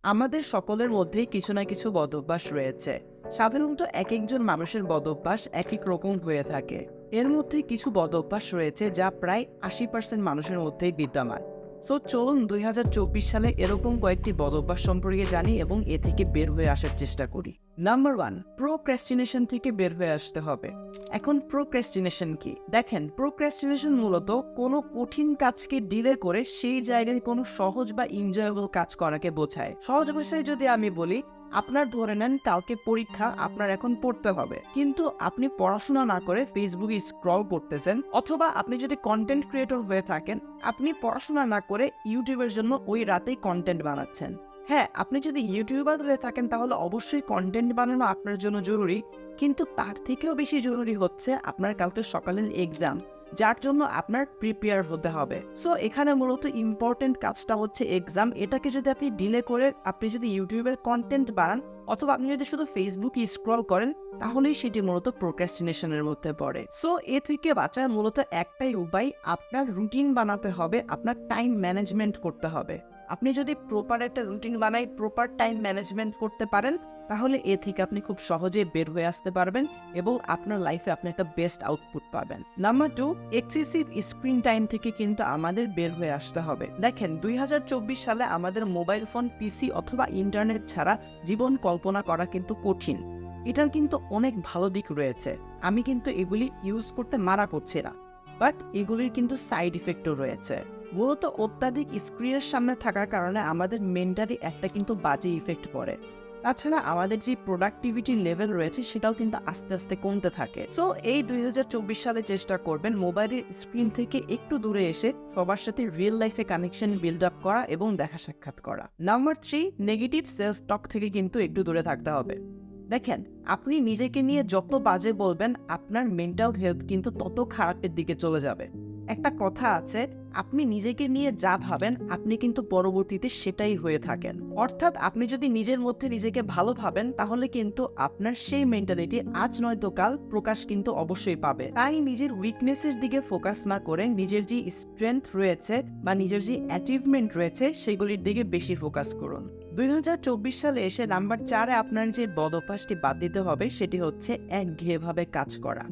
আমাদের সকলের মধ্যেই কিছু না কিছু বদঅভ্যাস রয়েছে। সাধারণত একজন মানুষের বদঅভ্যাস এক রকম হয়ে থাকে। এর মধ্যে কিছু বদঅভ্যাস রয়েছে যা প্রায় ৮০% মানুষের মধ্যেই বিদ্যমান। সো চলুন ২০২৪ সালে এরকম কয়েকটি বদঅভ্যাস সম্পর্কে জানি এবং এ থেকে বের হয়ে আসার চেষ্টা করি। নাম্বার 1, প্রোক্রাস্টিনেশন থেকে বের হয়ে আসতে হবে। এখন প্রোক্রাস্টিনেশন কি? দেখেন, প্রোক্রাস্টিনেশন মূলত কোনো কঠিন কাজকে ডিলে করে সেই জায়গায় কোনো সহজ বা এনজয়েবল কাজ করাকে বোঝায়। সহজ ভাষায় যদি আমি বলি, আপনার ধরে নেন কালকে পরীক্ষা, আপনার এখন পড়তে হবে, কিন্তু আপনি পড়াশোনা না করে ফেসবুকে স্ক্রল করতেছেন, অথবা আপনি যদি কন্টেন্ট ক্রিয়েটর হয়ে থাকেন, আপনি পড়াশোনা না করে ইউটিউবের জন্য ওই রাতেই কন্টেন্ট বানাচ্ছেন। হ্যাঁ, আপনি যদি ইউটিউবার হয়ে থাকেন তাহলে অবশ্যই কন্টেন্ট বানানো আপনার জন্য জরুরি, কিন্তু তার থেকেও বেশি জরুরি হচ্ছে আপনার কালকে সকালের এক্সাম, যার জন্য আপনার প্রিপেয়ার হতে হবে। সো এখানে মূলত ইম্পর্টেন্ট কাজটা হচ্ছে এক্সাম। এটাকে যদি আপনি ডিলে করে আপনি যদি ইউটিউবের কন্টেন্ট বানান, অথবা আপনি যদি শুধু ফেসবুকে স্ক্রল করেন, তাহলেই সেটি মূলত প্রোক্রাস্টিনেশনের মধ্যে পড়ে। সো এ থেকে বাঁচার মূলত একটাই উপায়, আপনার রুটিন বানাতে হবে, আপনার টাইম ম্যানেজমেন্ট করতে হবে। আপনি যদি প্রপার একটা রুটিন বানাই, প্রপার টাইম ম্যানেজমেন্ট করতে পারেন, তাহলে এ থেকে আপনি খুব সহজে বের হয়ে আসতে পারবেন এবং আপনার লাইফে আপনি একটা বেস্ট আউটপুট পাবেন। নাম্বার 2, এক্সেসিভ স্ক্রিন টাইম থেকে কিন্তু আমাদের বের হয়ে আসতে হবে। দেখেন, ২০২৪ সালে আমাদের মোবাইল ফোন, পিসি অথবা ইন্টারনেট ছাড়া জীবন কল্পনা করা কিন্তু কঠিন। এটার কিন্তু অনেক ভালো দিক রয়েছে, আমি কিন্তু এগুলি ইউজ করতে মানা করছি না, বাট এগুলির কিন্তু সাইড ইফেক্টও রয়েছে। মূলত অত্যাধিক স্ক্রিনের সামনে থাকার কারণে আমাদের মেন্টালি একটা কিন্তু বাজে ইফেক্ট পড়ে। তাছাড়া আমাদের যে প্রোডাক্টিভিটি লেভেল রয়েছে সেটাও কিন্তু আস্তে আস্তে কমতে থাকে। সো এই ২০২৪ সালে চেষ্টা করবেন মোবাইলের স্ক্রিন থেকে একটু দূরে এসে সবার সাথে রিয়েল লাইফে কানেকশন বিল্ড আপ করা এবং দেখা সাক্ষাৎ করা। নাম্বার 3, নেগেটিভ সেলফ টক থেকে কিন্তু একটু দূরে থাকতে হবে। দেখেন, আপনি নিজেকে নিয়ে যত বাজে বলবেন, আপনার মেন্টাল হেলথ কিন্তু তত খারাপের দিকে চলে যাবে। একটা কথা আছে, আপনি নিজেকে নিয়ে যা ভাবেন আপনি কিন্তু পরবর্তীতে সেটাই হয়ে থাকেন। অর্থাৎ আপনি যদি নিজের মধ্যে নিজেকে ভালো ভাবেন, তাহলে কিন্তু আপনার সেই মেন্টালিটি আজ নয়তো কাল প্রকাশ কিন্তু অবশ্যই পাবে। তাই নিজের উইকনেসের দিকে ফোকাস না করে নিজের যে স্ট্রেংথ রয়েছে বা নিজের যে অ্যাচিভমেন্ট রয়েছে সেগুলির দিকে বেশি ফোকাস করুন। ২০২৪ সালে এসে নাম্বার 4-এ আপনার যে বদঅভ্যাসটি বাদ দিতে হবে সেটি হচ্ছে একঘেয়েভাবে কাজ করা।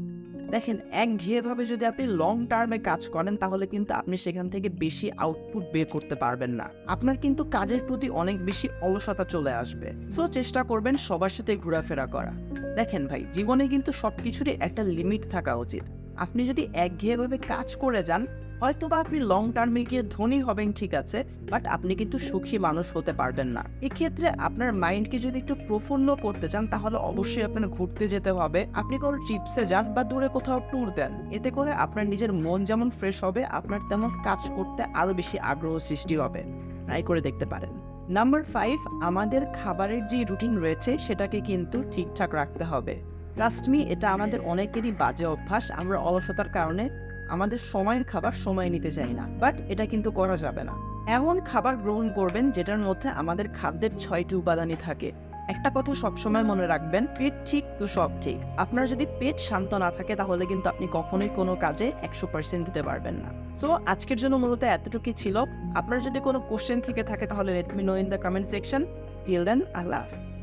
দেখেন, একঘেয়েভাবে যদি আপনি লং টার্মে কাজ করেন, তাহলে কিন্তু আপনি সেখান থেকে বেশি আউটপুট বের করতে পারবেন না। আপনার কিন্তু কাজের প্রতি অনেক বেশি অলসতা চলে আসবে। সো চেষ্টা করবেন সবার সাথে ঘোরাফেরা করা। দেখেন ভাই, জীবনে কিন্তু সবকিছুরই একটা লিমিট থাকা উচিত। আপনি যদি একঘেয়েভাবে কাজ করে যান, হয়তোবা আপনি লং টার্মে গিয়ে ধনী হবেন, ঠিক আছে, বাট আপনি কিন্তু সুখী মানুষ হতে পারবেন না। এক্ষেত্রে আপনার মাইন্ডকে যদি একটু প্রফুল্ল করতে চান, তাহলে অবশ্যই আপনার ঘুরতে যেতে হবে। আপনি কোনো ট্রিপসে যান বা দূরে কোথাও ট্যুর দেন, এতে করে আপনার নিজের মন যেমন ফ্রেশ হবে, আপনার তেমন কাজ করতে আরো বেশি আগ্রহ সৃষ্টি হবে। ট্রাই করে দেখতে পারেন। নাম্বার 5, আমাদের খাবারের যে রুটিন রয়েছে সেটাকে কিন্তু ঠিকঠাক রাখতে হবে। ট্রাস্ট মি, এটা আমাদের অনেকেরই বাজে অভ্যাস। আমরা অলসতার কারণে আমাদের সময়ের খাবার সময় নিতে চাই না, বাট এটা কিন্তু করা যাবে না। এমন খাবার গ্রহণ করবেন যেটার মধ্যে আমাদের খাদ্যের 6টি উপাদানই থাকে। একটা কথা সবসময় মনে রাখবেন, পেট ঠিক তো সব ঠিক। আপনার যদি পেট শান্ত না থাকে, তাহলে কিন্তু আপনি কখনোই কোনো কাজে 100% দিতে পারবেন না। সো আজকের জন্য মূলত এতটুকুই ছিল। আপনার যদি কোনো কোশ্চেন থেকে থাকে তাহলে let me know in the comment section. Till then, আল্লাহ হাফেজ।